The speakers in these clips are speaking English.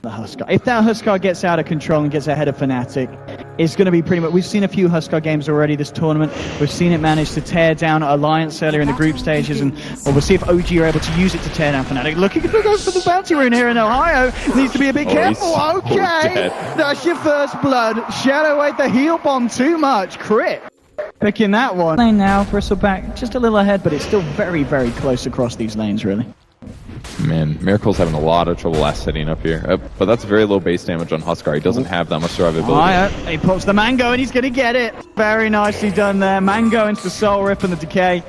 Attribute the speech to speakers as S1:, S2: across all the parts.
S1: the Huskar. If that Huskar gets out of control and gets ahead of Fnatic, it's going to be pretty much... We've seen a few Huskar games already this tournament. We've seen it manage to tear down Alliance earlier in the group stages, and we'll see if OG are able to use it to tear down Fnatic. Looking to go for the bounty rune here in Ohio. Needs to be a bit careful. Okay, that's your first blood. Shadow ate the heal bomb too much. Crit. Picking that one. Lane now, Bristleback just a little ahead, but it's still very, very close across these lanes, really.
S2: Man, Miracle's having a lot of trouble last setting up here. But that's very low base damage on Huskar. He doesn't have that much survivability.
S1: He pops the Mango and he's going to get it. Very nicely done there. Mango into the Soul Rip and the Decay.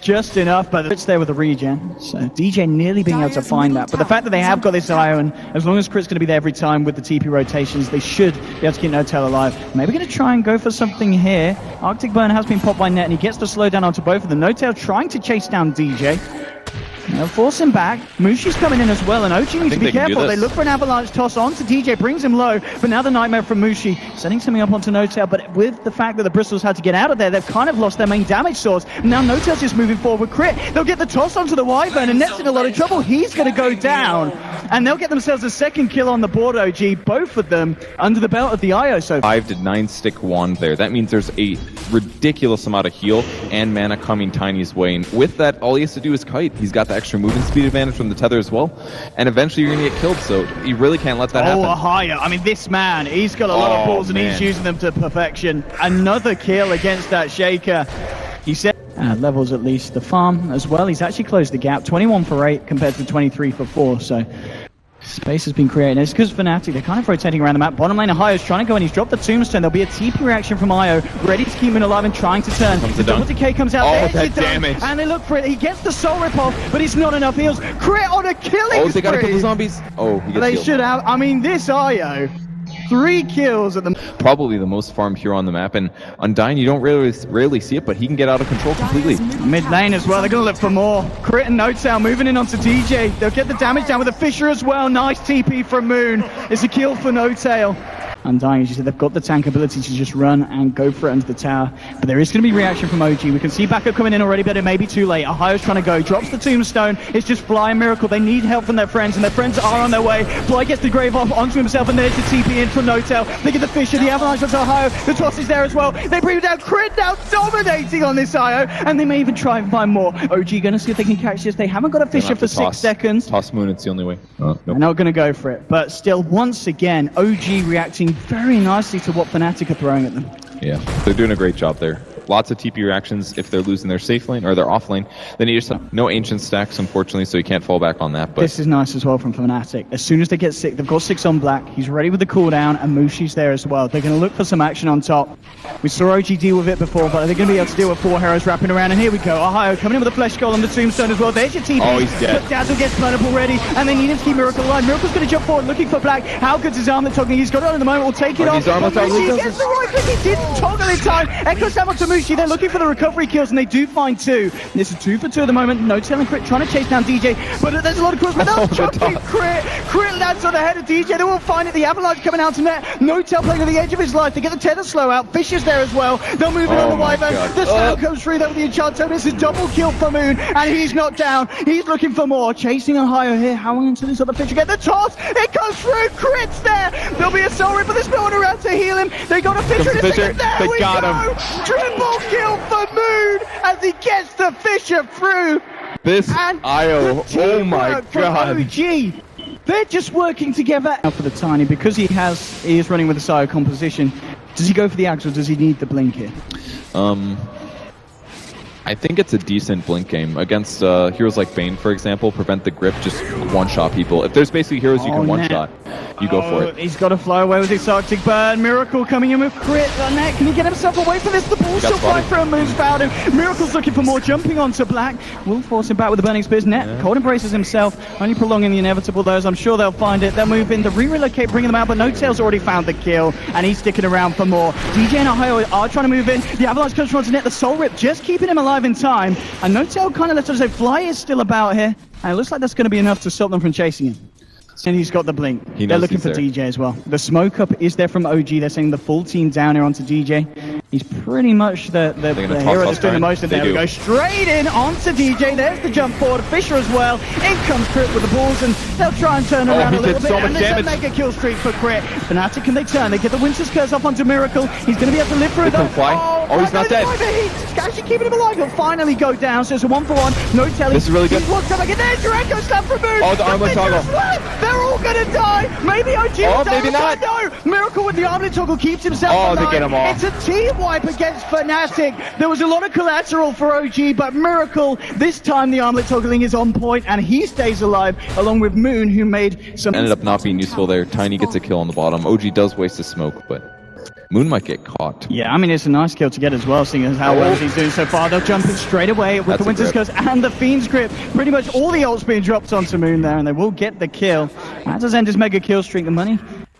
S1: Just enough, but it's there with the regen. So DJ nearly being able to find that. But the fact that they have got this IO, and as long as Crit's going to be there every time with the TP rotations, they should be able to keep N0tail alive. Maybe going to try and go for something here. Arctic Burn has been popped by Net, and he gets the slowdown onto both of them. N0tail trying to chase down DJ. They'll force him back. Mushi's coming in as well, and OG needs to be careful. They look for an avalanche toss onto DJ, brings him low, but now the Nightmare from Mushi, setting something up onto N0tail, but with the fact that the Bristles had to get out of there, they've kind of lost their main damage source. Now N0tail's just moving forward with Crit. They'll get the toss onto the Wyvern, and Net's in a lot of trouble. He's going to go down, and they'll get themselves a second kill on the board, OG, both of them under the belt of the IO. So
S2: 5 to 9 stick wand there. That means there's a ridiculous amount of heal and mana coming Tiny's way, and with that, all he has to do is kite. He's got the extra movement speed advantage from the tether as well, and eventually you're gonna get killed, so you really can't let that happen.
S1: Ohio, I mean, this man, he's got a lot of balls and he's using them to perfection. Another kill against that Shaker. He said levels at least the farm as well. He's actually closed the gap, 21 for 8 compared to 23 for 4, so space has been created. It's because Fnatic, they're kind of rotating around the map. Bottom lane, Ohio's trying to go, and he's dropped the tombstone. There'll be a TP reaction from IO, ready to keep him alive and trying to turn. The double decay comes out.
S2: That damage.
S1: And they look for it. He gets the soul rip off, but it's not enough heals. Crit on a killing spree.
S2: They gotta kill the zombies. Oh, he gets
S1: They
S2: killed.
S1: should have. I mean, this IO, 3 kills at the...
S2: Probably the most farmed hero on the map, and Undyne, you don't rarely see it, but he can get out of control completely.
S1: Mid lane as well, they're going to look for more. Crit and N0tail moving in onto DJ. They'll get the damage down with a Fissure as well. Nice TP from Moon. It's a kill for N0tail. Undyne, as you said, they've got the tank ability to just run and go for it under the tower. But there is going to be reaction from OG. We can see backup coming in already, but it may be too late. Ohio's trying to go, drops the tombstone. It's just Fly and Miracle. They need help from their friends, and their friends are on their way. Fly gets the grave off onto himself, and there's the TP in from N0tail. They get the Fissure, the avalanche onto Ohio. The toss is there as well. They bring him down. Crit now dominating on this IO, and they may even try and find more. OG going to see if they can catch this. They haven't got a Fissure for 6 seconds.
S2: Toss Moon, it's the only way.
S1: Nope. They're not going to go for it. But still, once again, OG reacting very nicely to what Fnatic are throwing at them.
S2: Yeah, they're doing a great job there. Lots of TP reactions if they're losing their safe lane or their off lane. Then you just have no ancient stacks, unfortunately, so you can't fall back on that. But
S1: this is nice as well from Fnatic. As soon as they get 6, they've got 6 on black. He's ready with the cooldown, and Mushi's there as well. They're going to look for some action on top. We saw OG deal with it before, but they're going to be able to deal with 4 heroes wrapping around. And here we go. Ohio coming in with a flesh skull on the tombstone as well. There's your TP.
S2: Oh, he's dead.
S1: But Dazzle gets blown up already, and they need him to keep Miracle alive. Miracle's going to jump forward looking for black. How good's his armlet toggling? He's got it on at the moment. We'll take it off. Mushi gets the right click. He didn't toggle in time. Echo Sam onto Mushi. They're looking for the recovery kills, and they do find 2. This is 2 for 2 at the moment. N0tail and Crit trying to chase down DJ, but there's a lot of kills. But that's chucking Crit. Crit lands on the head of DJ. They won't find it. The avalanche coming out to Net. N0tail playing on the edge of his life. They get the tether slow out. Fisher's there as well. They'll move in on the Wyvern. The slam comes through there with the Enchanto. This is double kill for Moon, and he's not down. He's looking for more. Chasing Ohio here. Howling into this other Fisher. Get the toss. It goes through. Crit's there. There'll be a soul rip, but there's no one around to heal him. They got a Fisher. There we
S2: got
S1: go.
S2: him.
S1: Triple kill for Moon as he gets the Fisher through.
S2: This IO, oh my god.
S1: OG. They're just working together. Now for the Tiny, because he is running with a Sire composition. Does he go for the axe, or does he need the blink here?
S2: I think it's a decent blink game against heroes like Bane, for example. Prevent the grip, just one-shot people. If there's basically heroes you can one-shot, you go for it.
S1: He's got to fly away with his Arctic Burn. Miracle coming in with Crit. Net, can he get himself away from this? The ball's still flying through, Moon's found him. Miracle's looking for more, jumping onto Black. Will force him back with the Burning Spears. Net, Cold embraces himself, only prolonging the inevitable, those. I'm sure they'll find it. They'll move in to re-relocate, bringing them out, but N0tail's already found the kill, and he's sticking around for more. DJ and Ohio are trying to move in. The avalanche comes from Net. The Soul Rip just keeping him alive in time. And N0tail kind of lets us say Fly is still about here, and it looks like that's going to be enough to stop them from chasing him. And he's got the blink.
S2: He
S1: They're
S2: knows
S1: looking
S2: he's
S1: for
S2: there.
S1: DJ as well. The smoke up is there from OG. They're sending the full team down here onto DJ. He's pretty much the
S2: gonna
S1: hero
S2: toss
S1: that's doing the
S2: Huskar
S1: most.
S2: in?
S1: And there
S2: They
S1: we
S2: do.
S1: go. Straight in onto DJ. There's the jump forward. Fisher as well. In comes Crit with the balls, and they'll try and turn around
S2: he
S1: a little
S2: did
S1: bit.
S2: so much
S1: And there's
S2: damage.
S1: a mega kill streak for Crit. Fnatic, can they turn? They get the Winter's Curse up onto Miracle. He's going to be able to live through
S2: They can
S1: though.
S2: fly. Oh, he's not dead.
S1: He's actually keeping him alive. He'll finally go down. So it's a 1-for-1. No telly.
S2: This is really good.
S1: He's walked up again. There's your echo slam from Moon.
S2: Oh, the armlet toggle.
S1: They're all gonna die. Maybe OG will
S2: Oh,
S1: die.
S2: maybe not.
S1: No, Miracle with the armlet toggle keeps himself alive.
S2: They get him off.
S1: It's a team wipe against Fnatic. There was a lot of collateral for OG, but Miracle, this time the armlet toggling is on point and he stays alive along with Moon, who made some...
S2: Ended up not being useful there. Tiny gets a kill on the bottom. OG does waste his smoke, but Moon might get caught.
S1: Yeah, I mean, it's a nice kill to get as well, seeing as how well he's doing so far. They'll jump in straight away with
S2: That's
S1: the
S2: a
S1: Winter's
S2: grip.
S1: Curse and the Fiend's Grip. Pretty much all the ults being dropped onto Moon there, and they will get the kill. That does end his mega kill streak. The money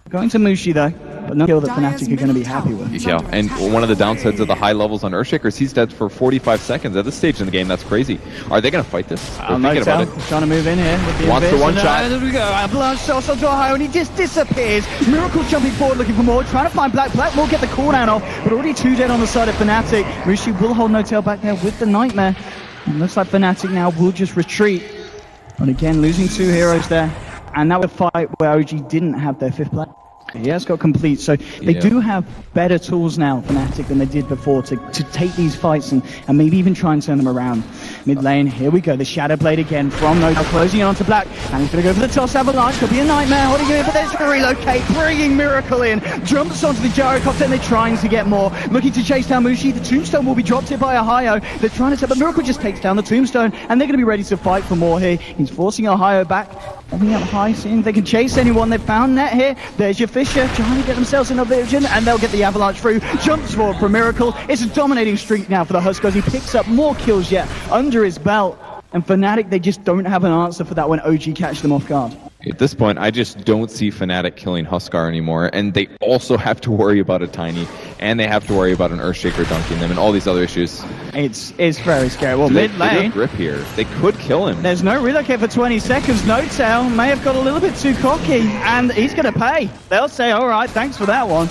S1: going to Mushi, though, but no kill that Fnatic are going to be happy with.
S2: Yeah, and one of the downsides of the high levels on Earthshaker is he's dead for 45 seconds. At this stage in the game, that's crazy. Are they going to fight this? They're thinking about it.
S1: Trying to move in here with the
S2: Wants the
S1: Invis,
S2: one
S1: and,
S2: shot.
S1: There we go. Avalanche sauce onto Ohio, and he just disappears. Miracle jumping forward, looking for more, trying to find Black. Black will get the cooldown off, but already 2 dead on the side of Fnatic. Mushi will hold no tail back there with the Nightmare. And looks like Fnatic now will just retreat. And again, losing 2 heroes there. And that was a fight where OG didn't have their 5th player. He has got complete, so they do have better tools now, Fnatic, than they did before to take these fights and maybe even try and turn them around. Mid lane, here we go, the Shadow Blade again from No, closing it onto Black, and he's going to go for the toss Avalanche, could be a Nightmare, holding him in, but there's going to relocate, bringing Miracle in, jumps onto the Gyrocopter, and they're trying to get more, looking to chase down Mushi, the Tombstone will be dropped here by Ohio, they're trying to take, but Miracle just takes down the Tombstone, and they're going to be ready to fight for more here. He's forcing Ohio back, coming up high, seeing if they can chase anyone. They've found Net here. There's your Fisher trying to get themselves in a vision, and they'll get the Avalanche through. Jumps forward for Miracle. It's a dominating streak now for the Huskers. He picks up more kills yet under his belt. And Fnatic, they just don't have an answer for that when OG catch them off guard.
S2: At this point, I just don't see Fnatic killing Huskar anymore, and they also have to worry about a Tiny, and they have to worry about an Earthshaker dunking them, and all these other issues.
S1: It's very scary. Well,
S2: They
S1: mid
S2: do
S1: lane,
S2: have grip here. They could kill him.
S1: there's no relocate for 20 seconds. No tail may have got a little bit too cocky, and he's going to pay. They'll say, all right, thanks for that one.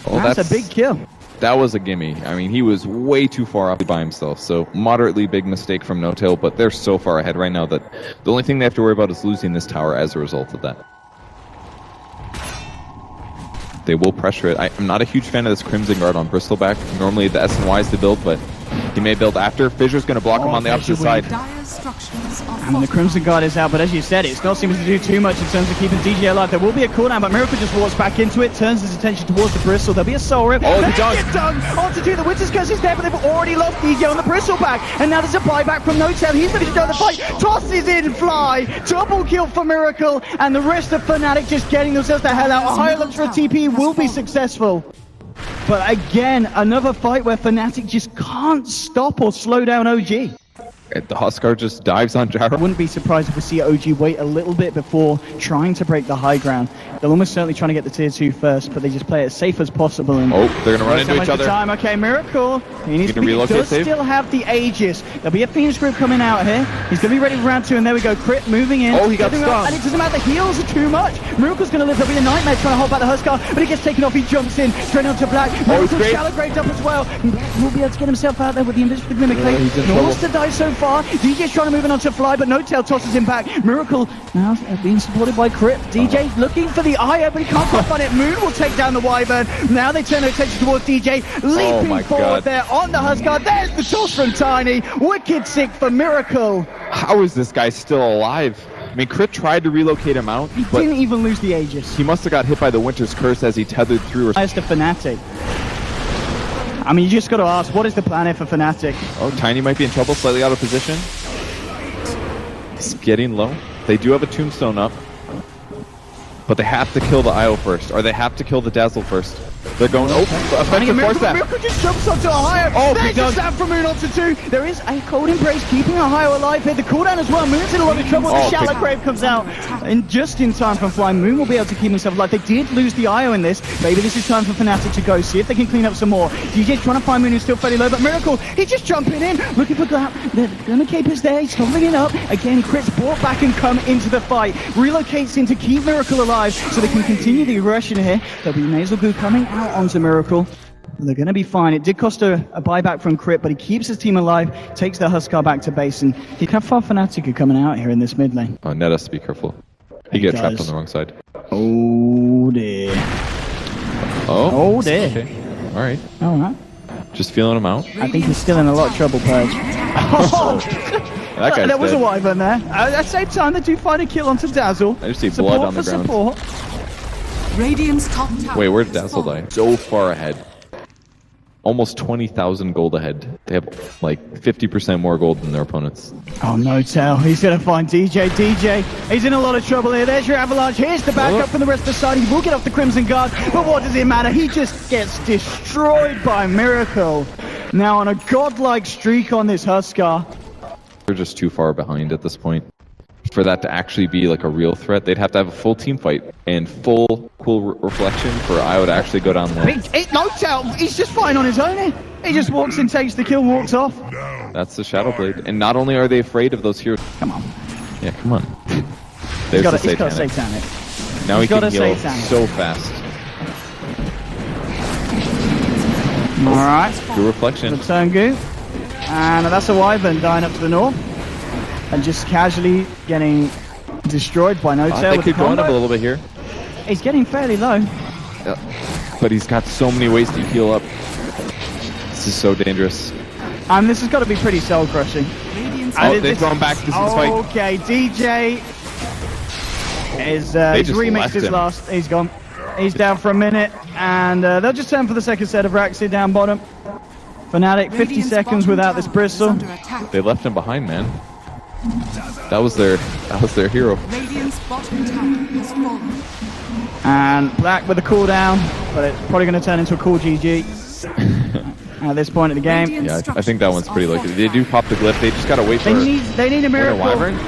S2: Oh,
S1: That's a big kill.
S2: That was a gimme. I mean, he was way too far up by himself, so moderately big mistake from No-Tail, but they're so far ahead right now that the only thing they have to worry about is losing this tower as a result of that. They will pressure it. I'm not a huge fan of this Crimson Guard on Bristleback. Normally the S&Y is the build, but he may build after. Fissure's going to block him on the opposite side.
S1: I mean, the Crimson Guard is out, but as you said, it's not seeming to do too much in terms of keeping DJ alive. There will be a cooldown, but Miracle just walks back into it, turns his attention towards the Bristle. There'll be a Soul Rip.
S2: Oh, he
S1: There's
S2: does.
S1: it done. On to do the Winter's Curse is there, but they've already lost DJ on the Bristleback. And now there's a buyback from No-Tail. He's ready to go to the fight. Tosses in Fly. Double kill for Miracle. And the rest of Fnatic just getting themselves the hell out. Ohio looks for a TP, will be successful. But again, another fight where Fnatic just can't stop or slow down OG.
S2: The Huskar just dives on Gyro.
S1: I wouldn't be surprised if we see OG wait a little bit before trying to break the high ground. They'll almost certainly trying to get the tier 2 first, but they just play it as safe as possible. And
S2: Oh, they're going to run into each other.
S1: Time. Okay, Miracle. He needs to
S2: relocate
S1: does
S2: save?
S1: still have the Aegis. There'll be a Phoenix group coming out here. He's going to be ready for round 2, and there we go. Crit moving in.
S2: Oh, he got
S1: Getting up,
S2: stunned.
S1: and it doesn't matter. The heals are too much. Miracle's going to live. There'll be a Nightmare trying to hold back the Huskar, but he gets taken off. He jumps in, straight onto Black. Miracle
S2: great.
S1: shallow graved up as well. Will be able to get himself out there with the invisible mimicry.
S2: he's in
S1: He wants
S2: trouble.
S1: to die so far. DJ's trying to move in onto Fly, but No-Tail tosses him back. Miracle now being supported by Crit. DJ looking for the IO, but he can't quite find it. Moon will take down the Wyvern. Now they turn their attention towards DJ, leaping
S2: my
S1: forward
S2: God.
S1: there on the Huskar. There's the toss from Tiny. Wicked sick for Miracle.
S2: How is this guy still alive? I mean, Crit tried to relocate him out,
S1: He
S2: but
S1: didn't even lose the Aegis.
S2: he must have got hit by the Winter's Curse as he tethered through.
S1: As the Fnatic. I mean, you just got to ask, what is the plan here for Fnatic?
S2: Oh, Tiny might be in trouble, slightly out of position. It's getting low. They do have a Tombstone up, but they have to kill the IO first, or they have to kill the Dazzle first. They're going, offensive force that.
S1: Miracle just jumps onto Ohio.
S2: Oh,
S1: There's a stab from Moon onto 2. There is a cold embrace keeping Ohio alive here. The cooldown as well. Moon's in a lot of trouble. The shallow grave comes out. And just in time from Fly, Moon will be able to keep himself alive. They did lose the IO in this. Maybe this is time for Fnatic to go. See if they can clean up some more. DJ's trying to find Moon, who's still fairly low. But Miracle, he's just jumping in. Looking for Gap. The Gamercaper's there. He's holding it up. Again, Crit's brought back and come into the fight. Relocates in to keep Miracle alive so they can continue the aggression here. There'll be Nasal Goo coming out onto Miracle. They're going to be fine. It did cost a buyback from Crit, but he keeps his team alive, takes the Huskar back to base, and how far Fnatic are coming out here in this mid lane.
S2: Oh, Ned has to be careful. He gets trapped on the wrong side.
S1: Oh dear. Oh dear.
S2: Okay. All right.
S1: All right.
S2: Just feeling him out.
S1: I think he's still in a lot of trouble, Purge.
S2: That guy's
S1: there was
S2: dead.
S1: a wyvern there. At the same time, they do find a kill onto Dazzle.
S2: I just see blood on the ground.
S1: Support.
S3: Radiant's top tower.
S2: Wait, where did Dazzle die? So far ahead. Almost 20,000 gold ahead. They have like 50% more gold than their opponents.
S1: Oh no, Tell. He's going to find DJ. DJ, he's in a lot of trouble here. There's your Avalanche. Here's the backup from the rest of the side. He will get off the Crimson Guard, but what does it matter? He just gets destroyed by Miracle. Now on a godlike streak on this Huskar.
S2: They're just too far behind at this point. For that to actually be like a real threat, they'd have to have a full team fight and full cool reflection for Io to actually go down low.
S1: No, Tell. He's just fine on his own here. He just walks in, takes the kill, walks off.
S2: That's the Shadow Blade. And not only are they afraid of those heroes...
S1: Come on.
S2: Yeah, come on. There's the
S1: He's got
S2: Satanic.
S1: Satanic.
S2: Now he can heal
S1: Satanic.
S2: so fast.
S1: Alright.
S2: Good reflection.
S1: Return Goo. And that's a Wyvern dying up to the north. And just casually getting destroyed by No Tail.
S2: They could go on up a little bit here.
S1: He's getting fairly low.
S2: But he's got so many ways to heal up. This is so dangerous.
S1: And this has got to be pretty soul crushing.
S2: Oh, they've gone back to this fight.
S1: Okay, DJ is he's remixed his last. He's gone. He's down for a minute, and they'll just turn for the second set of Raxi down bottom. Fnatic, 50 seconds without this Bristle.
S2: They left him behind, man. That was their hero.
S3: Radiant's bottom tower has fallen.
S1: And Black with a cooldown, but it's probably going to turn into a cool GG at this point of the game.
S2: Yeah, I think that one's pretty lucky. They do pop the glyph. They just gotta wait for
S1: They need a miracle.
S2: Wyvern.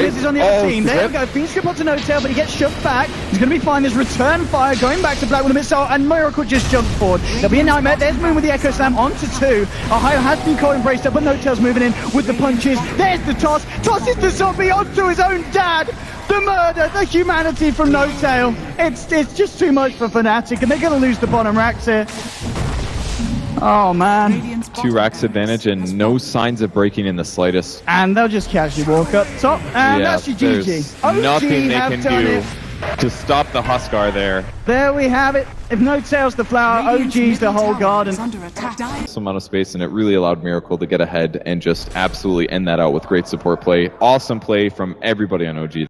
S1: This is on the other team. There we go. Phoenix trip onto No Tail, but he gets shoved back. He's going to be fine. There's return fire going back to Black with a missile, and Miracle just jumps forward. There'll be a nightmare. There's Moon with the Echo Slam onto 2. Ohio has been cold embraced up, but No Tail's moving in with the punches. There's the toss. Tosses the zombie onto his own dad. The murder, the humanity from No Tail. It's just too much for Fnatic, and they're going to lose the bottom racks here. Oh man.
S2: 2 racks advantage and no signs of breaking in the slightest.
S1: And they'll just casually walk up top, and that's your GG. OG
S2: nothing they
S1: have
S2: can
S1: done
S2: do
S1: it.
S2: to stop the Huskar there.
S1: There we have it. If No Tail's the flower, OG's the whole garden.
S2: Some amount of space, and it really allowed Miracle to get ahead and just absolutely end that out with great support play. Awesome play from everybody on OG.